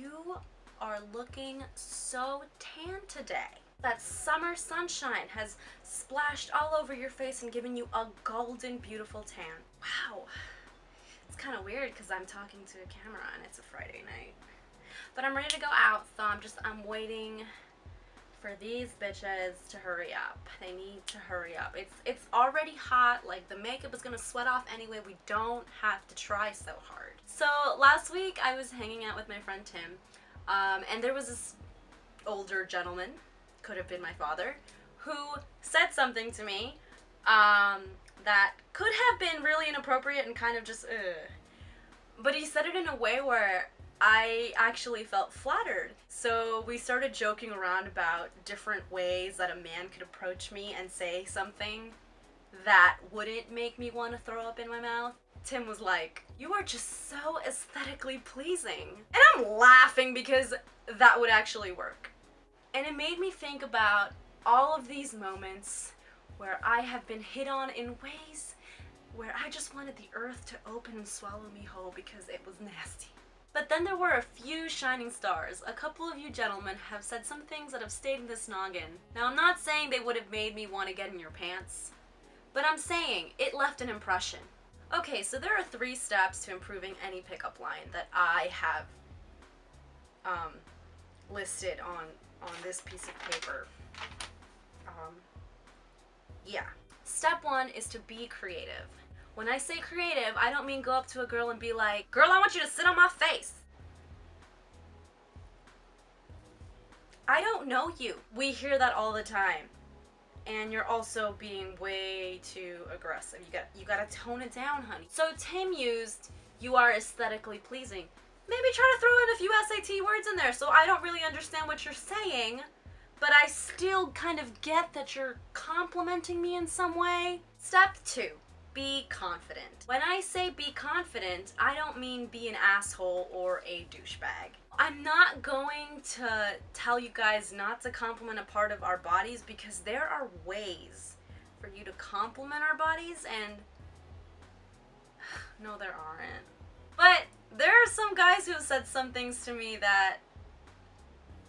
You are looking so tan today. That summer sunshine has splashed all over your face and given you a golden, beautiful tan. Wow. It's kind of weird because I'm talking to a camera and it's a Friday night. But I'm ready to go out, so I'm waiting for these bitches to hurry up. They need to hurry up. It's already hot. Like, the makeup is gonna sweat off anyway. We don't have to try so hard. So last week I was hanging out with my friend Tim, and there was this older gentleman, could have been my father, who said something to me that could have been really inappropriate and kind of just but he said it in a way where I actually felt flattered. So we started joking around about different ways that a man could approach me and say something that wouldn't make me want to throw up in my mouth. Tim was like, "You are just so aesthetically pleasing." And I'm laughing because that would actually work. And it made me think about all of these moments where I have been hit on in ways where I just wanted the earth to open and swallow me whole because it was nasty. But then there were a few shining stars. A couple of you gentlemen have said some things that have stayed in this noggin. Now, I'm not saying they would have made me want to get in your pants, but I'm saying it left an impression. Okay, so there are 3 steps to improving any pickup line that I have listed on this piece of paper. Yeah. Step 1 is to be creative. When I say creative, I don't mean go up to a girl and be like, "Girl, I want you to sit on my face." I don't know you. We hear that all the time. And you're also being way too aggressive. You gotta tone it down, honey. So Tim used, "You are aesthetically pleasing." Maybe try to throw in a few SAT words in there so I don't really understand what you're saying, but I still kind of get that you're complimenting me in some way. Step 2. Be confident. When I say be confident, I don't mean be an asshole or a douchebag. I'm not going to tell you guys not to compliment a part of our bodies because there are ways for you to compliment our bodies, and no, there aren't. But there are some guys who have said some things to me that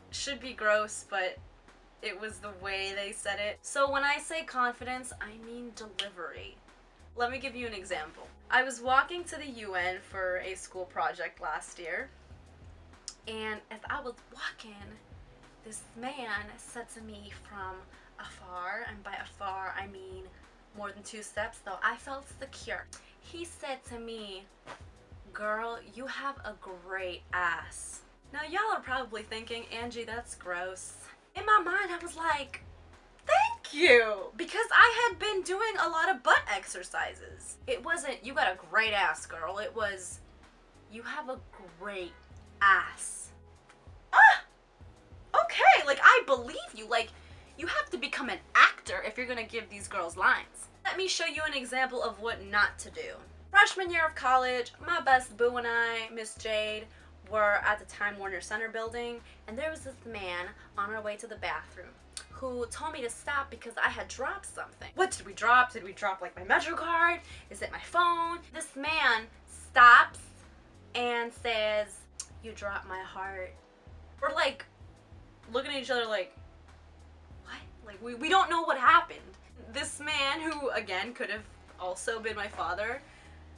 should be gross, but it was the way they said it. So when I say confidence, I mean delivery. Let me give you an example. I was walking to the UN for a school project last year, and as I was walking, this man said to me from afar, and by afar I mean more than 2 steps, though I felt secure. He said to me, "Girl, you have a great ass." Now y'all are probably thinking, "Angie, that's gross." In my mind I was like, thank you, because I had been doing a lot of butt exercises. It wasn't, "You got a great ass, girl." It was, "You have a great ass." Ah! Okay, like, I believe you. Like, you have to become an actor if you're gonna give these girls lines. Let me show you an example of what not to do. Freshman year of college, my best boo and I, Miss Jade, were at the Time Warner Center building, and there was this man on our way to the bathroom who told me to stop because I had dropped something. What did we drop? Did we drop, like, my Metro card? Is it my phone? This man stops and says, "You dropped my heart." We're like looking at each other like, what? Like, we don't know what happened. This man, who again could have also been my father,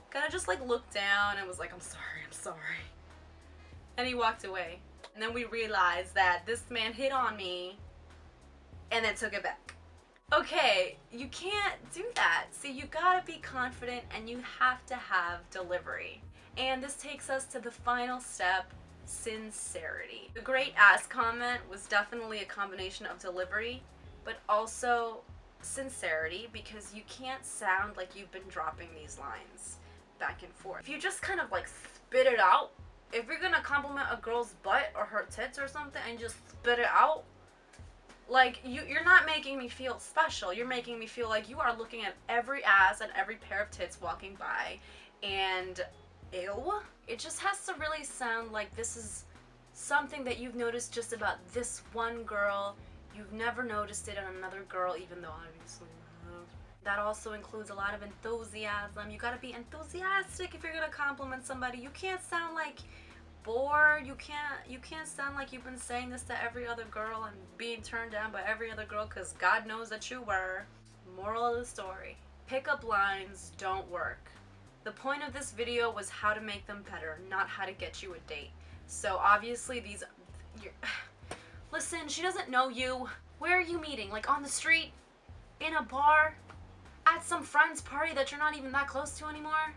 kind of just like looked down and was like, I'm sorry. And he walked away. And then we realized that this man hit on me and then took it back. Okay, you can't do that. See, you gotta be confident and you have to have delivery. And this takes us to the final step, sincerity. The great ass comment was definitely a combination of delivery, but also sincerity, because you can't sound like you've been dropping these lines back and forth. If you just kind of like spit it out, if you're gonna compliment a girl's butt or her tits or something and just spit it out, like, you're not making me feel special. You're making me feel like you are looking at every ass and every pair of tits walking by and ew. It just has to really sound like this is something that you've noticed just about this one girl. You've never noticed it on another girl, even though obviously you have. That also includes a lot of enthusiasm. You gotta be enthusiastic if you're gonna compliment somebody. You can't sound like bored. You can't sound like you've been saying this to every other girl and being turned down by every other girl, because God knows that you were. Moral of the story, pickup lines don't work. The point of this video was how to make them better, not how to get you a date. So obviously listen, she doesn't know you. Where are you meeting? Like on the street? In a bar? At some friend's party that you're not even that close to anymore?